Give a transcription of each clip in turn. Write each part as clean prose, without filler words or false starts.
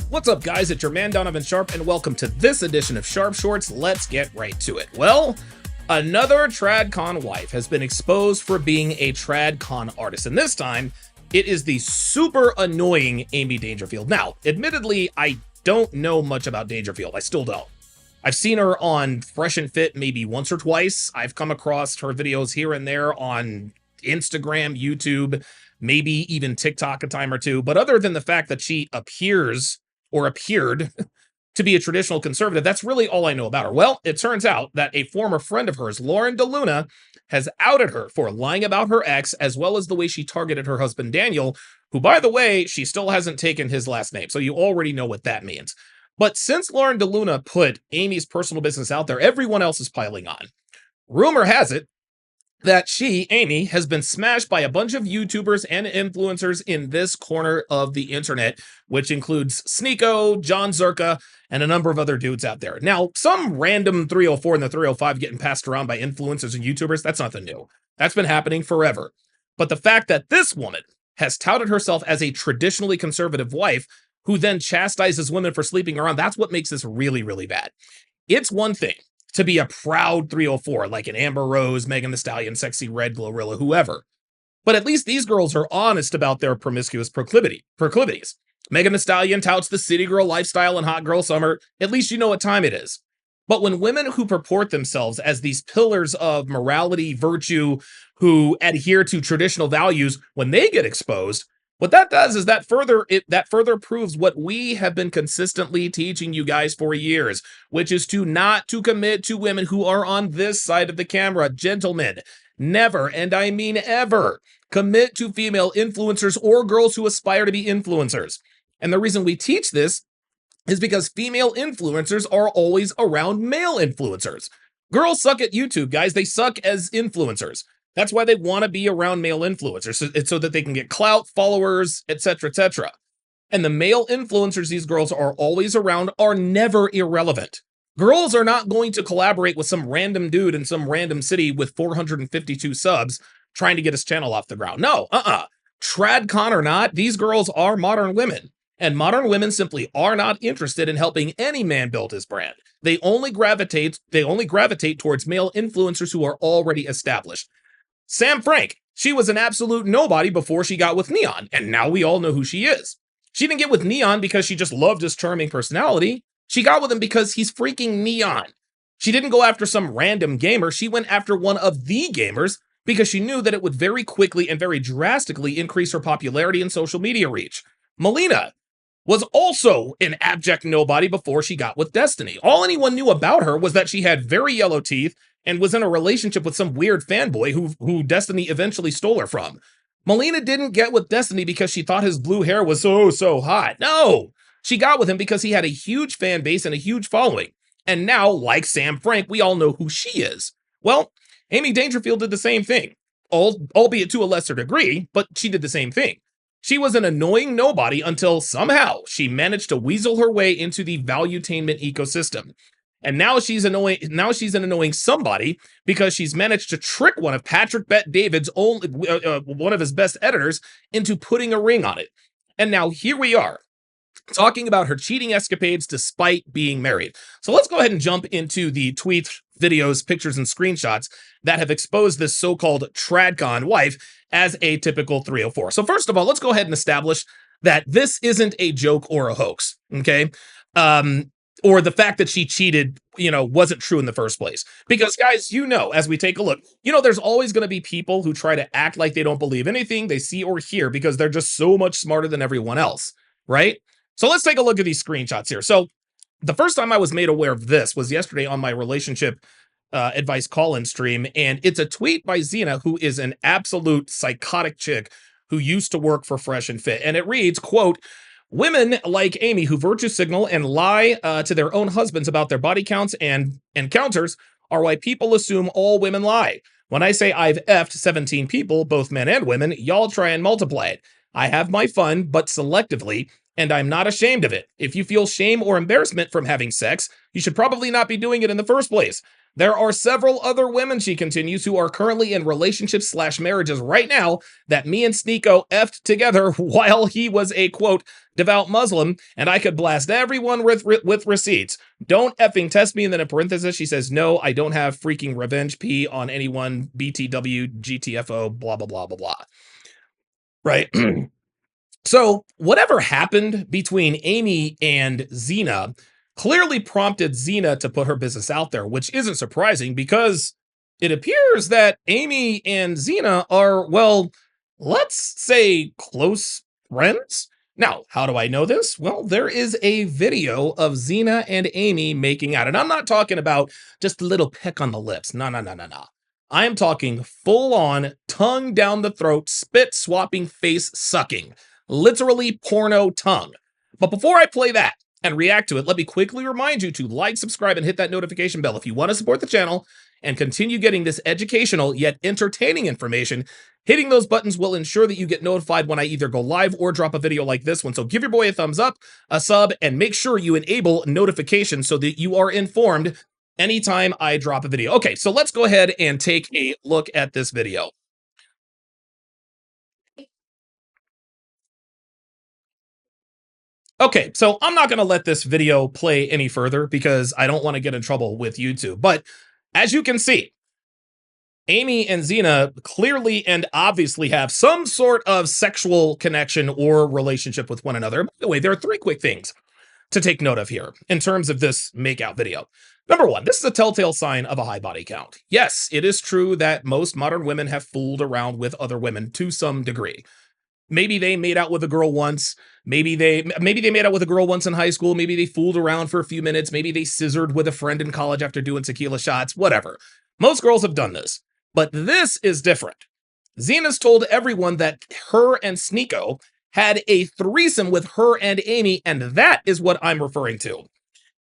What's up, guys? It's your man Donovan Sharp, and welcome to this edition of Sharp Shorts. Let's get right to it. Well, another TradCon wife has been exposed for being a TradCon artist, and this time it is the super annoying Amy Dangerfield. Now, admittedly, I don't know much about Dangerfield. I still don't. I've seen her on Fresh and Fit maybe once or twice. I've come across her videos here and there on Instagram, YouTube, maybe even TikTok a time or two. But other than the fact that she appeared to be a traditional conservative, that's really all I know about her. Well, it turns out that a former friend of hers, Lauren DeLuna, has outed her for lying about her ex, as well as the way she targeted her husband, Daniel, who, by the way, she still hasn't taken his last name. So you already know what that means. But since Lauren DeLuna put Amy's personal business out there, everyone else is piling on. Rumor has it that she, Amy, has been smashed by a bunch of YouTubers and influencers in this corner of the internet, which includes Sneeko, John Zerka, and a number of other dudes out there. Now, some random 304 and the 305 getting passed around by influencers and YouTubers, that's nothing new. That's been happening forever. But the fact that this woman has touted herself as a traditionally conservative wife who then chastises women for sleeping around, that's what makes this really, really bad. It's one thing to be a proud 304, like an Amber Rose, Megan Thee Stallion, Sexy Red, Glorilla, whoever. But at least these girls are honest about their promiscuous proclivities. Megan Thee Stallion touts the city girl lifestyle and hot girl summer. At least you know what time it is. But when women who purport themselves as these pillars of morality, virtue, who adhere to traditional values, when they get exposed, what that does is that further proves what we have been consistently teaching you guys for years, which is not to commit to women who are on this side of the camera. Gentlemen, never, and I mean ever, commit to female influencers or girls who aspire to be influencers. And the reason we teach this is because female influencers are always around male influencers. Girls suck at YouTube, guys. They suck as influencers. That's why they want to be around male influencers, so that they can get clout, followers, etc., etc. And the male influencers these girls are always around are never irrelevant. Girls are not going to collaborate with some random dude in some random city with 452 subs trying to get his channel off the ground. No, TradCon or not, these girls are modern women. And modern women simply are not interested in helping any man build his brand. They only gravitate towards male influencers who are already established. Sam Frank, she was an absolute nobody before she got with Neon, and now we all know who she is. She didn't get with Neon because she just loved his charming personality. She got with him because he's freaking Neon. She didn't go after some random gamer. She went after one of the gamers because she knew that it would very quickly and very drastically increase her popularity and social media reach. Melina was also an abject nobody before she got with Destiny. All anyone knew about her was that she had very yellow teeth and was in a relationship with some weird fanboy who Destiny eventually stole her from. Melina didn't get with Destiny because she thought his blue hair was so hot. No, she got with him because he had a huge fan base and a huge following. And now, like Sam Frank, we all know who she is. Well, Amy Dangerfield did the same thing, albeit to a lesser degree, but she did the same thing. She was an annoying nobody until somehow she managed to weasel her way into the valuetainment ecosystem. And now she's an annoying somebody because she's managed to trick one of Patrick Bet-David's one of his best editors into putting a ring on it. And now here we are, talking about her cheating escapades despite being married. So let's go ahead and jump into the tweets, videos, pictures, and screenshots that have exposed this so-called TradCon wife as a typical 304. So first of all, let's go ahead and establish that this isn't a joke or a hoax, okay? Or the fact that she cheated, wasn't true in the first place. Because, guys, as we take a look, there's always going to be people who try to act like they don't believe anything they see or hear because they're just so much smarter than everyone else, right? So let's take a look at these screenshots here. So the first time I was made aware of this was yesterday on my relationship advice call-in stream, and it's a tweet by Xena, who is an absolute psychotic chick who used to work for Fresh and Fit. And it reads, quote, "Women like Amy who virtue signal and lie to their own husbands about their body counts and encounters are why people assume all women lie. When I say I've effed 17 people, both men and women, y'all try and multiply it. I have my fun, but selectively, and I'm not ashamed of it. If you feel shame or embarrassment from having sex, you should probably not be doing it in the first place. There are several other women, she continues, who are currently in relationships slash marriages right now that me and Sneeko effed together while he was a, quote, devout Muslim, and I could blast everyone with receipts. Don't effing test me. And then in parentheses, she says, no, I don't have freaking revenge P on anyone, BTW, GTFO, blah, blah, blah, blah, blah. Right? So whatever happened between Amy and Xena clearly prompted Xena to put her business out there, which isn't surprising because it appears that Amy and Xena are, well, let's say close friends. Now, how do I know this? Well, there is a video of Xena and Amy making out. And I'm not talking about just a little peck on the lips. No, no, no, no, no. I am talking full on tongue down the throat, spit swapping, face sucking. Literally porno tongue. But before I play that and react to it, let me quickly remind you to like, subscribe, and hit that notification bell if you want to support the channel and continue getting this educational yet entertaining information. Hitting those buttons will ensure that you get notified when I either go live or drop a video like this one. So give your boy a thumbs up, a sub, and make sure you enable notifications so that you are informed anytime I drop a video. Okay, so let's go ahead and take a look at this video. Okay, so I'm not going to let this video play any further because I don't want to get in trouble with YouTube. But as you can see, Amy and Xena clearly and obviously have some sort of sexual connection or relationship with one another. By the way, there are 3 quick things to take note of here in terms of this makeout video. Number 1, this is a telltale sign of a high body count. Yes, it is true that most modern women have fooled around with other women to some degree. Maybe they made out with a girl once. Maybe they made out with a girl once in high school. Maybe they fooled around for a few minutes. Maybe they scissored with a friend in college after doing tequila shots, whatever. Most girls have done this, but this is different. Xena's told everyone that her and Sneeko had a threesome with her and Amy, and that is what I'm referring to.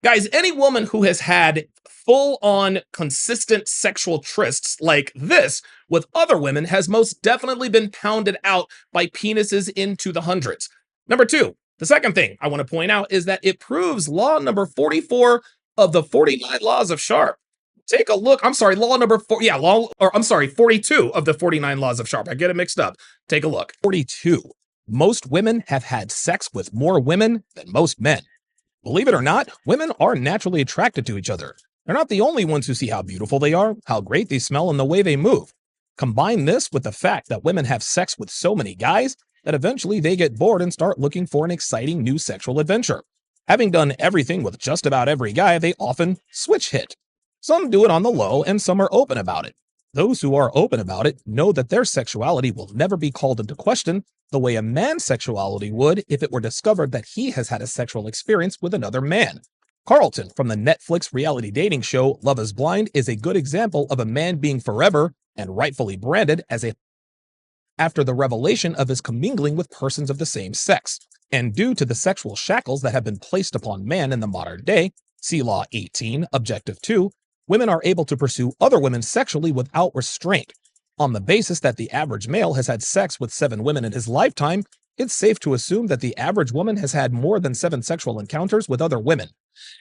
Guys, any woman who has had full-on consistent sexual trysts like this with other women has most definitely been pounded out by penises into the hundreds. Number 2, the second thing I want to point out is that it proves law number 44 of the 49 laws of Sharp. Take a look. I'm sorry, law number 4. Yeah, 42 of the 49 laws of Sharp. I get it mixed up. Take a look. 42. Most women have had sex with more women than most men. Believe it or not, women are naturally attracted to each other. They're not the only ones who see how beautiful they are, how great they smell, and the way they move. Combine this with the fact that women have sex with so many guys that eventually they get bored and start looking for an exciting new sexual adventure. Having done everything with just about every guy, they often switch hit. Some do it on the low, and some are open about it. Those who are open about it know that their sexuality will never be called into question the way a man's sexuality would if it were discovered that he has had a sexual experience with another man. Carlton from the Netflix reality dating show Love is Blind is a good example of a man being forever and rightfully branded as a after the revelation of his commingling with persons of the same sex. And due to the sexual shackles that have been placed upon man in the modern day, see Law 18, Objective 2, women are able to pursue other women sexually without restraint. On the basis that the average male has had sex with 7 women in his lifetime, it's safe to assume that the average woman has had more than 7 sexual encounters with other women.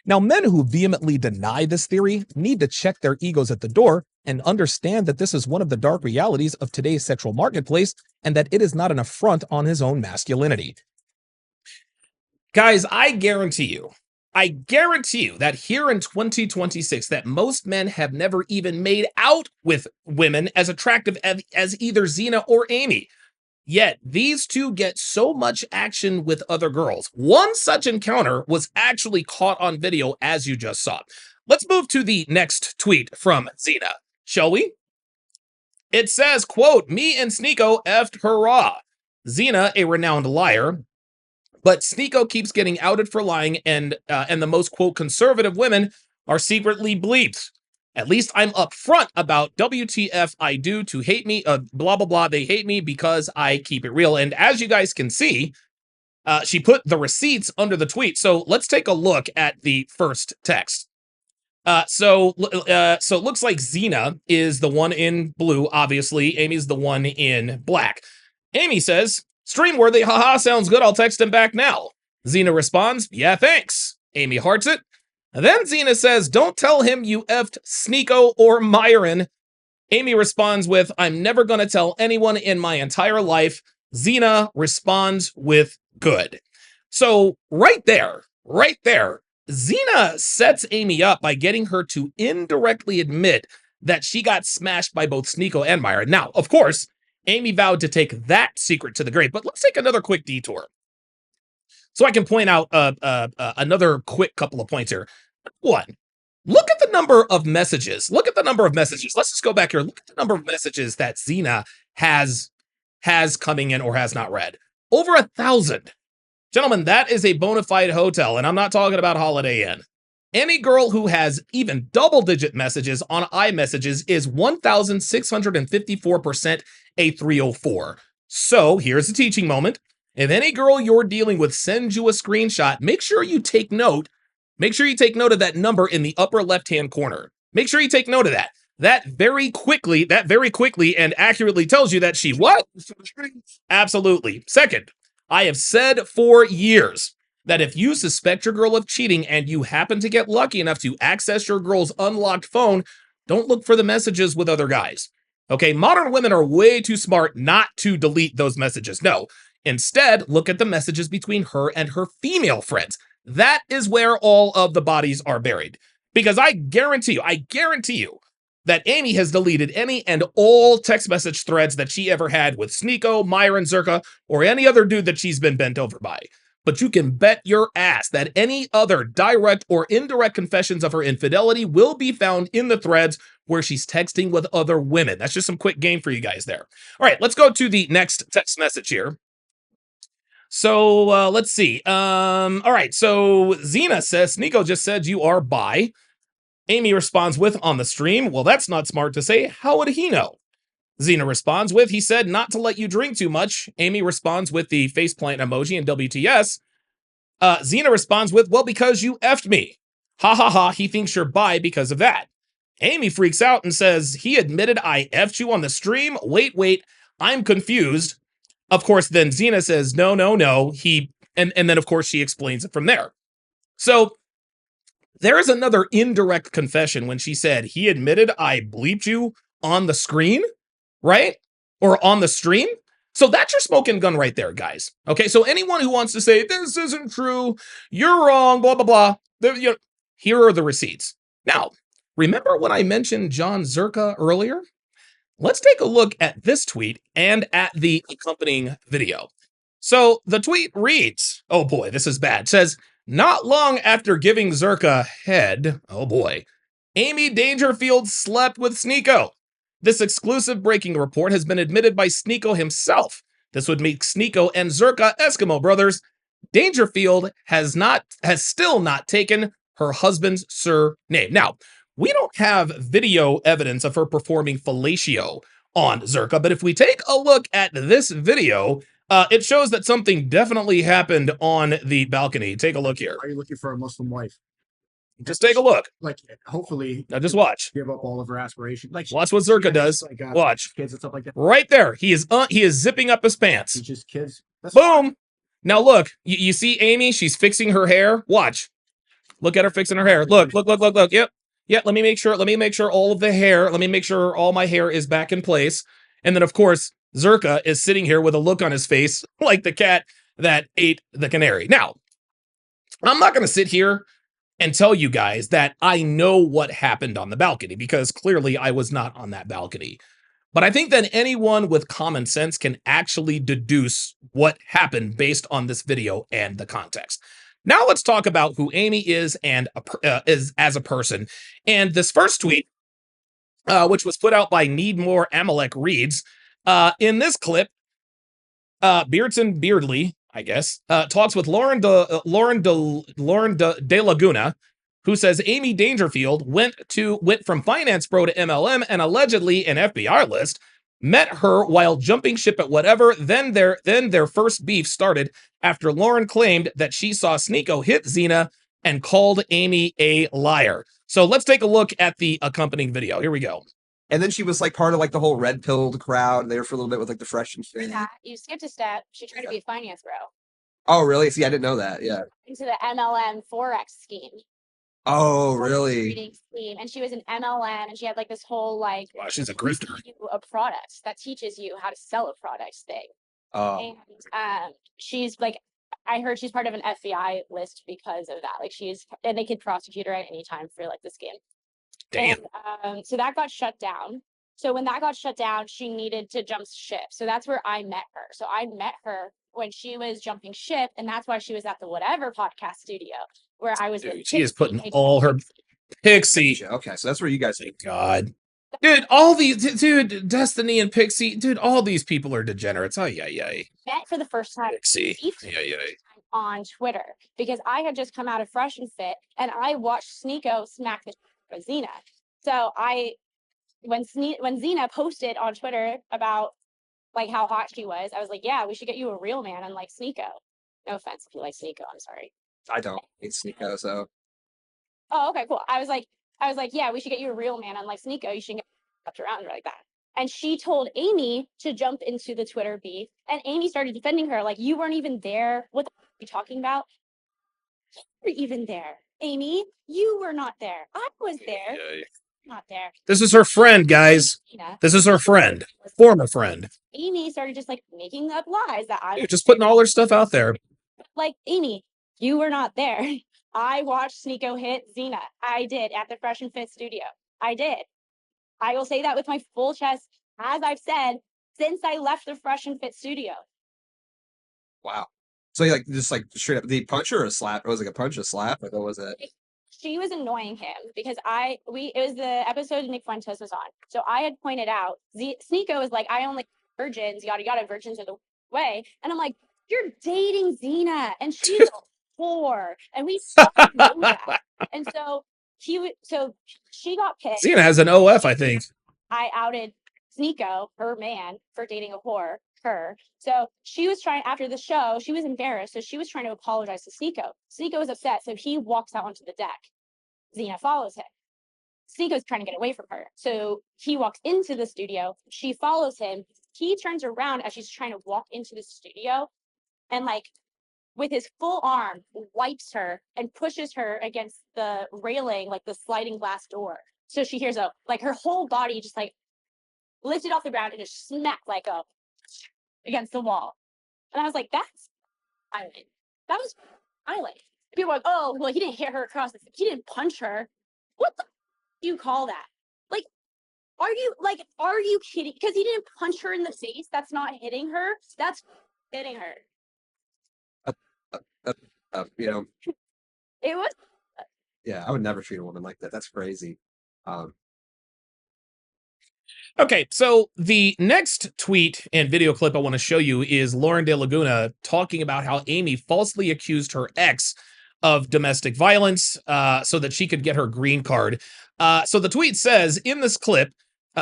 Now, men who vehemently deny this theory need to check their egos at the door and understand that this is one of the dark realities of today's sexual marketplace and that it is not an affront on his own masculinity. Guys, I guarantee you that here in 2026 that most men have never even made out with women as attractive as either Xena or Amy. Yet these two get so much action with other girls. One such encounter was actually caught on video, as you just saw. Let's move to the next tweet from Xena, shall we? It says, quote, me and Sneeko effed hurrah. Xena, a renowned liar, but Sneeko keeps getting outed for lying, and the most, quote, conservative women are secretly bleeps. At least I'm upfront about WTF I do to hate me, blah, blah, blah. They hate me because I keep it real. And as you guys can see, she put the receipts under the tweet. So let's take a look at the first text. So it looks like Xena is the one in blue, obviously. Amy's the one in black. Amy says, stream worthy, haha, sounds good. I'll text him back now. Xena responds, yeah, thanks. Amy hearts it. Then Xena says, don't tell him you effed Sneeko or Myron. Amy responds with, I'm never going to tell anyone in my entire life. Xena responds with, good. So right there, Xena sets Amy up by getting her to indirectly admit that she got smashed by both Sneeko and Myron. Now, of course, Amy vowed to take that secret to the grave, but let's take another quick detour so I can point out another quick couple of points here. One, look at the number of messages. Look at the number of messages. Let's just go back here. Look at the number of messages that Xena has coming in or has not read. Over 1,000. Gentlemen, that is a bona fide hotel, and I'm not talking about Holiday Inn. Any girl who has even double-digit messages on iMessages is 1,654% a 304. So here's a teaching moment. If any girl you're dealing with sends you a screenshot, make sure you take note. Make sure you take note of that number in the upper left-hand corner. Make sure you take note of that. That very quickly and accurately tells you that she what? Absolutely. Second, I have said for years that if you suspect your girl of cheating and you happen to get lucky enough to access your girl's unlocked phone, don't look for the messages with other guys. Okay, modern women are way too smart not to delete those messages. No, instead, look at the messages between her and her female friends. That is where all of the bodies are buried. Because I guarantee you that Amy has deleted any and all text message threads that she ever had with Sneeko, Myron, Zerka, or any other dude that she's been bent over by. But you can bet your ass that any other direct or indirect confessions of her infidelity will be found in the threads where she's texting with other women. That's just some quick game for you guys there. All right, let's go to the next text message here. So let's see. All right, so Xena says, Sneeko just said you are bi. Amy responds with, on the stream, well, that's not smart to say. How would he know? Xena responds with, he said not to let you drink too much. Amy responds with the faceplant emoji and WTS. Xena responds with, well, because you effed me. Ha ha ha, he thinks you're bi because of that. Amy freaks out and says, he admitted I effed you on the stream? Wait, I'm confused. Of course, then Xena says, no, and then of course she explains it from there. So there is another indirect confession when she said, he admitted I bleeped you on the screen, right? Or on the stream. So that's your smoking gun right there, guys. Okay, so anyone who wants to say, this isn't true, you're wrong, blah, blah, blah, here are the receipts. Now, remember when I mentioned John Zerka earlier? Let's take a look at this tweet and at the accompanying video. So the tweet reads, oh boy, this is bad. It says, not long after giving Zerka head, oh boy, Amy Dangerfield slept with Sneeko. This exclusive breaking report has been admitted by Sneeko himself. This would make Sneeko and Zerka Eskimo brothers. Dangerfield has still not taken her husband's surname. Now, we don't have video evidence of her performing fellatio on Zerka, but if we take a look at this video, it shows that something definitely happened on the balcony. Take a look here. Are you looking for a Muslim wife? Just take a look. Like, hopefully, now just watch. Give up all of her aspirations. Like, watch what Zerka does. Like, watch. Kids and stuff like that. Right there, he is zipping up his pants. It's just kids. That's boom. Fine. Now look, you see Amy? She's fixing her hair. Watch. Look at her fixing her hair. Look. Yep. Yeah, let me make sure all of the hair, let me make sure all my hair is back in place. And then, of course, Zerka is sitting here with a look on his face like the cat that ate the canary. Now, I'm not going to sit here and tell you guys that I know what happened on the balcony, because clearly I was not on that balcony. But I think that anyone with common sense can actually deduce what happened based on this video and the context. Now let's talk about who Amy is and is as a person. And this first tweet, which was put out by Need More Amalek reads, in this clip, Beardson Beardley, I guess, talks with Lauren de Laguna, who says Amy Dangerfield went from finance bro to MLM and allegedly an FBI list. Met her while jumping ship at whatever, then their first beef started after Lauren claimed that she saw Sneeko hit Xena and called Amy a liar. So let's take a look at the accompanying video. Here we go. And then she was like part of like the whole red pilled crowd there for a little bit with like the fresh and thing. Yeah, you skipped a step. She tried to be a finance bro. Oh, really? See, I didn't know that. Yeah. Into the MLM Forex scheme. Oh, really? Trading scheme, and she was an MLM, and she had like this whole like Wow, she's a grifter. a product that teaches you how to sell a product thing. Oh, And she's like, I heard she's part of an FBI list because of that. Like and they could prosecute her at any time for like the scam. Damn. And so that got shut down. So when that got shut down, she needed to jump ship. So that's where I met her. So I met her when she was jumping ship, and that's why she was at the Whatever podcast studio where I was. Dude, she is putting all her Pixie. okay. So that's where you guys. Thank God. Dude, all these, dude, Destiny and Pixie, dude, all these people are degenerates. Oh, yeah. Met for the first time. Pixie. Yeah. On Twitter because I had just come out of Fresh and Fit and I watched Sneeko smack the shit out of Xena. So when Xena posted on Twitter about like how hot she was, I was like, yeah, we should get you a real man unlike Sneeko. No offense if you like Sneeko, I'm sorry. I don't hate Sneeko, so. Oh, okay, cool. I was like, yeah, we should get you a real man unlike Sneeko. You shouldn't get kept around like that. And she told Amy to jump into the Twitter beef, and Amy started defending her like, you weren't even there. What the are you talking about? You were even there, Amy. You were not there. I was there. Yeah. Not there. This is her friend, guys. This is her friend. Former friend. Amy started just like making up lies that I Dude, just putting all her stuff out there. Like, Amy, you were not there. I watched Sneeko hit Xena. I did at the Fresh and Fit studio. I did. I will say that with my full chest, as I've said, since I left the Fresh and Fit studio. Wow. So you like just like straight up the punch or a slap? It was like a punch, a slap. Like what was it? She was annoying him because it was the episode Nick Fuentes was on. So I had pointed out Sneeko was like, I only virgins, yada yada, virgins are the way. And I'm like, you're dating Xena and she's a whore. And we know that. And so she got pissed. Xena has an OF, I think. I outed Sneeko, her man, for dating a whore, her. So she was trying, after the show, she was embarrassed. So she was trying to apologize to Sneeko. Sneeko was upset. So he walks out onto the deck. Xena follows him. Sneeko's trying to get away from her. So he walks into the studio. She follows him. He turns around as she's trying to walk into the studio and like with his full arm wipes her and pushes her against the railing, like the sliding glass door. So she hears like her whole body just like lifted off the ground and just smacked like against the wall. And I was like, that's violent. That was violent. People are like, oh, well, he didn't hit her across the face. He didn't punch her. What the do you call that? Like, are you kidding? Because he didn't punch her in the face. That's not hitting her. That's hitting her. You know. It was. Yeah, I would never treat a woman like that. That's crazy. Okay, so the next tweet and video clip I want to show you is Lauren De Laguna talking about how Amy falsely accused her ex of domestic violence so that she could get her green card. So the tweet says, in this clip,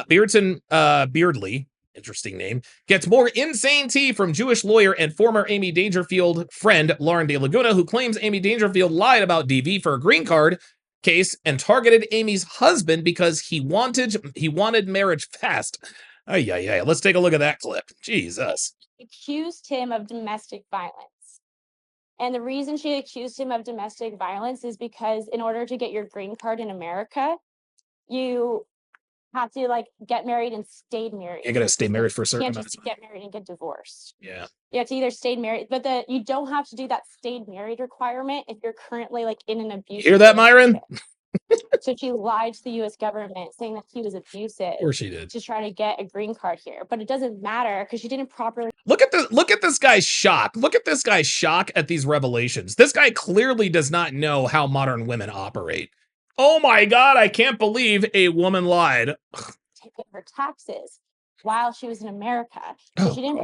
Beardley, interesting name, gets more insane tea from Jewish lawyer and former Amy Dangerfield friend Lauren De Laguna, who claims Amy Dangerfield lied about DV for a green card case and targeted Amy's husband because he wanted marriage fast. Yeah. Let's take a look at that clip. Jesus. Accused him of domestic violence. And the reason she accused him of domestic violence is because in order to get your green card in America, you have to like get married and stay married. You gotta stay married for a certain amount. amount You of can't just get married and get divorced. Yeah. You have to either stay married, but you don't have to do that stayed married requirement if you're currently like in an abusive. Hear that, Myron? So she lied to the U.S. government saying that he was abusive. Of course she did. To try to get a green card here, but it doesn't matter because she didn't properly. Look at this guy's shock. Look at this guy's shock at these revelations. This guy clearly does not know how modern women operate. Oh my God, I can't believe a woman lied. Take her taxes while she was in America. So she didn't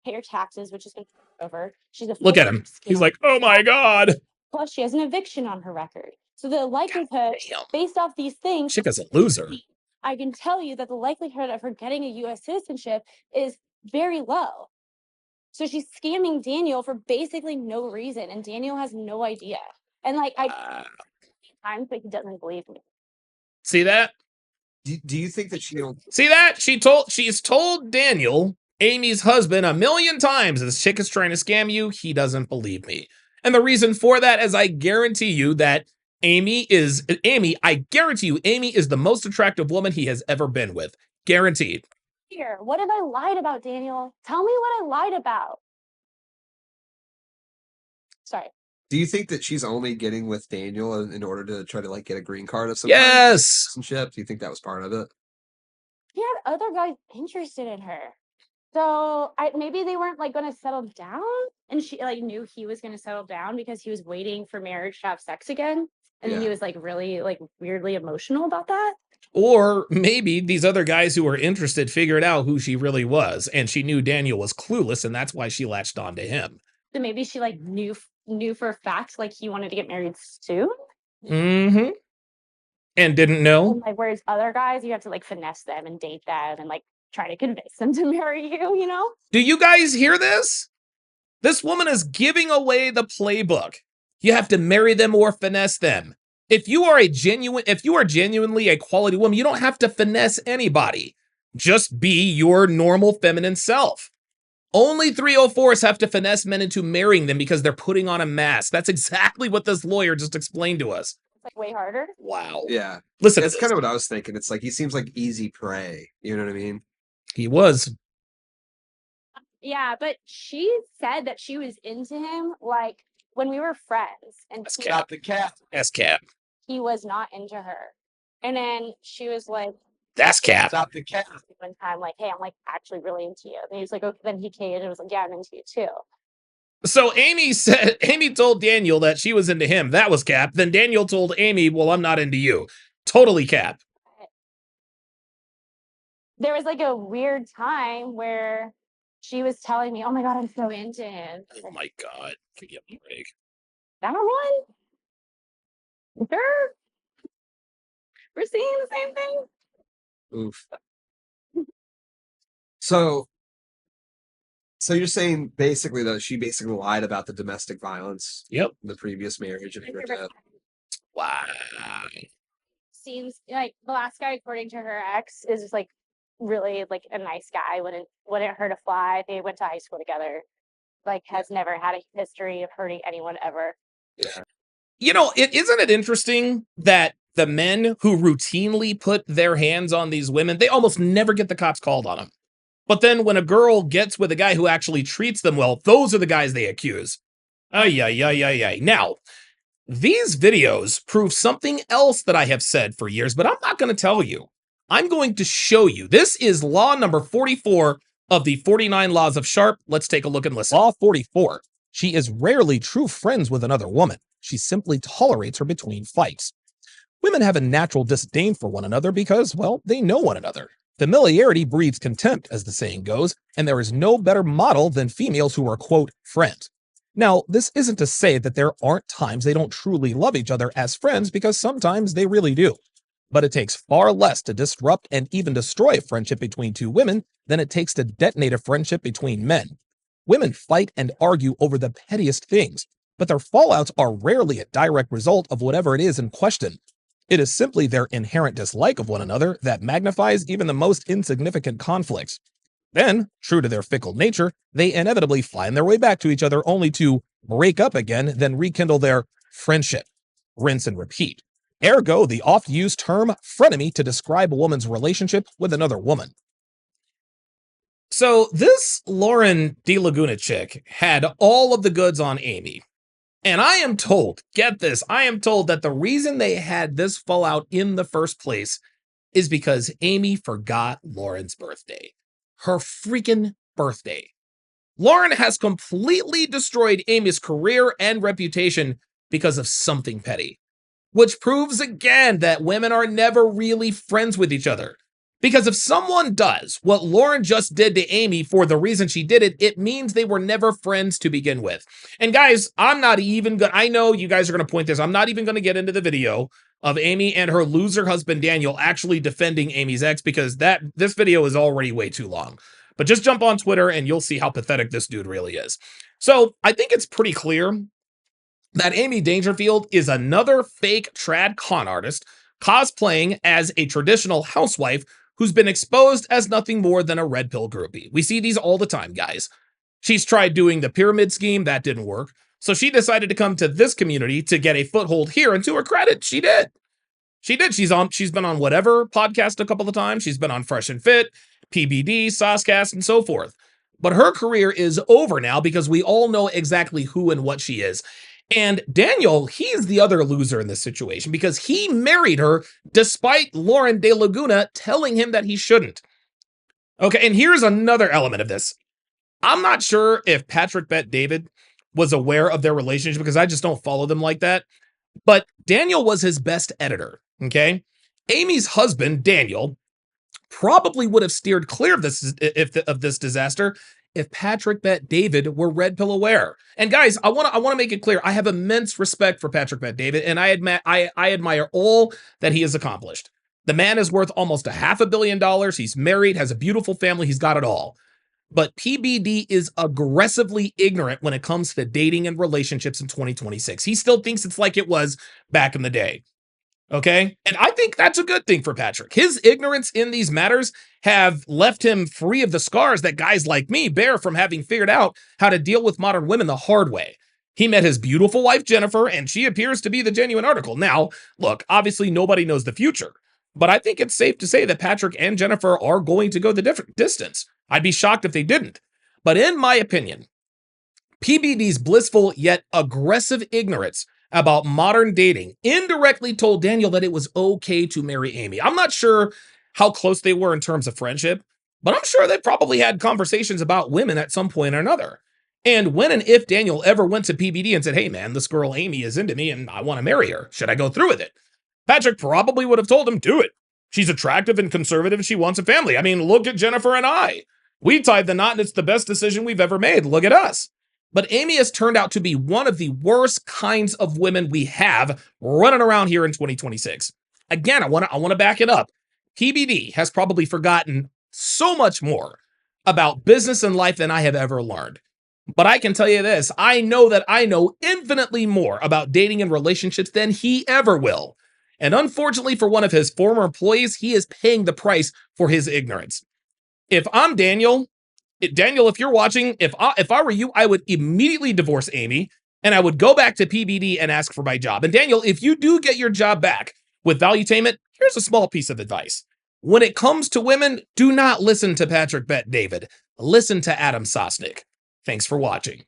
pay her taxes, which is going to over. She's a look at him. He's like, oh my God. Plus, she has an eviction on her record. So the likelihood, based off these things, chick is a loser. I can tell you that the likelihood of her getting a U.S. citizenship is very low. So she's scamming Daniel for basically no reason, and Daniel has no idea. And like times, but he doesn't believe me. See that? Do you think that she'll see that? She's told Daniel, Amy's husband, 1,000,000 times, this chick is trying to scam you. He doesn't believe me. And the reason for that is I guarantee you that Amy, I guarantee you, Amy is the most attractive woman he has ever been with. Guaranteed. Here, what have I lied about, Daniel? Tell me what I lied about. Sorry. Do you think that she's only getting with Daniel in order to try to like get a green card of some kind? Yes. Citizenship? Do you think that was part of it? She had other guys interested in her. So maybe they weren't like going to settle down, and she like knew he was going to settle down because he was waiting for marriage to have sex again, and then he Yeah. was like really like weirdly emotional about that. Or maybe these other guys who were interested figured out who she really was, and she knew Daniel was clueless, and that's why she latched onto him. So maybe she like knew for a fact like he wanted to get married soon. Mm-hmm. And didn't know. And, like, whereas other guys, you have to like finesse them and date them and like try to convince them to marry you, you know? Do you guys hear this? This woman is giving away the playbook. You have to marry them or finesse them. If you are genuinely a quality woman, you don't have to finesse anybody. Just be your normal feminine self. Only 304s have to finesse men into marrying them because they're putting on a mask. That's exactly what this lawyer just explained to us. It's like way harder. Wow. Yeah. Listen, That's kind of what I was thinking. It's like he seems like easy prey. You know what I mean? he was. Yeah, but she said that she was into him like when we were friends, and That's he, cap. the cat. That's cap. he was not into her. And then she was like, That's cap. Stop the cat. one time, like, hey, I'm like actually really into you. And he was like, okay, then he caved and was like, yeah, I'm into you too. So Amy told Daniel that she was into him. That was cap. Then Daniel told Amy, well, I'm not into you. Totally cap. There was like a weird time where she was telling me, oh my God, I'm so into him. Oh my God. Give me a break. That one? Sure. We're seeing the same thing. Oof. So you're saying basically that she basically lied about the domestic violence Yep. in the previous marriage and her death. Wow. Seems like the last guy, according to her ex, is just like really like a nice guy. Wouldn't hurt a fly. They went to high school together. Like has never had a history of hurting anyone ever. Yeah. You know, isn't it interesting that the men who routinely put their hands on these women, they almost never get the cops called on them. But then when a girl gets with a guy who actually treats them well, those are the guys they accuse. Ay, ay, ay, ay, ay. Now, these videos prove something else that I have said for years, but I'm not going to tell you. I'm going to show you. This is law number 44 of the 49 laws of Sharp. Let's take a look and listen. Law 44. She is rarely true friends with another woman. She simply tolerates her between fights. Women have a natural disdain for one another because, well, they know one another. Familiarity breeds contempt, as the saying goes, and there is no better model than females who are, quote, friends. Now, this isn't to say that there aren't times they don't truly love each other as friends, because sometimes they really do. But it takes far less to disrupt and even destroy a friendship between two women than it takes to detonate a friendship between men. Women fight and argue over the pettiest things, but their fallouts are rarely a direct result of whatever it is in question. It is simply their inherent dislike of one another that magnifies even the most insignificant conflicts. Then, true to their fickle nature, they inevitably find their way back to each other only to break up again, then rekindle their friendship. Rinse and repeat. Ergo, the oft-used term frenemy to describe a woman's relationship with another woman. So this Lauren De Laguna chick had all of the goods on Amy. And I am told, get this, I am told that the reason they had this fallout in the first place is because Amy forgot Lauren's birthday. Her freaking birthday. Lauren has completely destroyed Amy's career and reputation because of something petty. Which proves again that women are never really friends with each other. Because if someone does what Lauren just did to Amy for the reason she did it, it means they were never friends to begin with. And guys, I'm not even going to, I know you guys are going to point this, I'm not even going to get into the video of Amy and her loser husband Daniel actually defending Amy's ex, because this video is already way too long. But just jump on Twitter and you'll see how pathetic this dude really is. So I think it's pretty clear that Amy Dangerfield is another fake trad con artist cosplaying as a traditional housewife who's been exposed as nothing more than a red pill groupie. We see these all the time, guys. She's tried doing the pyramid scheme, that didn't work. So she decided to come to this community to get a foothold here. And to her credit, she did. She did. She's been on whatever podcast a couple of times. She's been on Fresh and Fit, PBD, Saucecast, and so forth. But her career is over now because we all know exactly who and what she is. And Daniel, he's the other loser in this situation because he married her despite Lauren De Laguna telling him that he shouldn't. Okay, and here's another element of this. I'm not sure if Patrick Bet David was aware of their relationship because I just don't follow them like that. But Daniel was his best editor, okay? Amy's husband, Daniel, probably would have steered clear of this disaster if Patrick Bet David were red pill aware. And guys, I want to make it clear, I have immense respect for Patrick Bet David, and I admire all that he has accomplished. The man is worth almost $500 million. He's married, has a beautiful family, he's got it all. But PBD is aggressively ignorant when it comes to dating and relationships in 2026. He still thinks it's like it was back in the day. Okay? And I think that's a good thing for Patrick. His ignorance in these matters have left him free of the scars that guys like me bear from having figured out how to deal with modern women the hard way. He met his beautiful wife, Jennifer, and she appears to be the genuine article. Now, look, obviously nobody knows the future, but I think it's safe to say that Patrick and Jennifer are going to go the different distance. I'd be shocked if they didn't. But in my opinion, PBD's blissful yet aggressive ignorance about modern dating indirectly told Daniel that it was okay to marry Amy. I'm not sure how close they were in terms of friendship, but I'm sure they probably had conversations about women at some point or another. And when and if Daniel ever went to PBD and said, hey man, this girl Amy is into me and I want to marry her, should I go through with it? Patrick probably would have told him, do it. She's attractive and conservative and she wants a family. I mean, look at Jennifer and I. We tied the knot and it's the best decision we've ever made. Look at us. But Amy has turned out to be one of the worst kinds of women we have running around here in 2026. Again, I want to back it up. PBD has probably forgotten so much more about business and life than I have ever learned. But I can tell you this, I know that I know infinitely more about dating and relationships than he ever will. And unfortunately for one of his former employees, he is paying the price for his ignorance. If I'm Daniel, if you're watching, if I were you, I would immediately divorce Amy and I would go back to PBD and ask for my job. And Daniel, if you do get your job back with Valuetainment, here's a small piece of advice. When it comes to women, do not listen to Patrick Bet David. Listen to Adam Sosnick. Thanks for watching.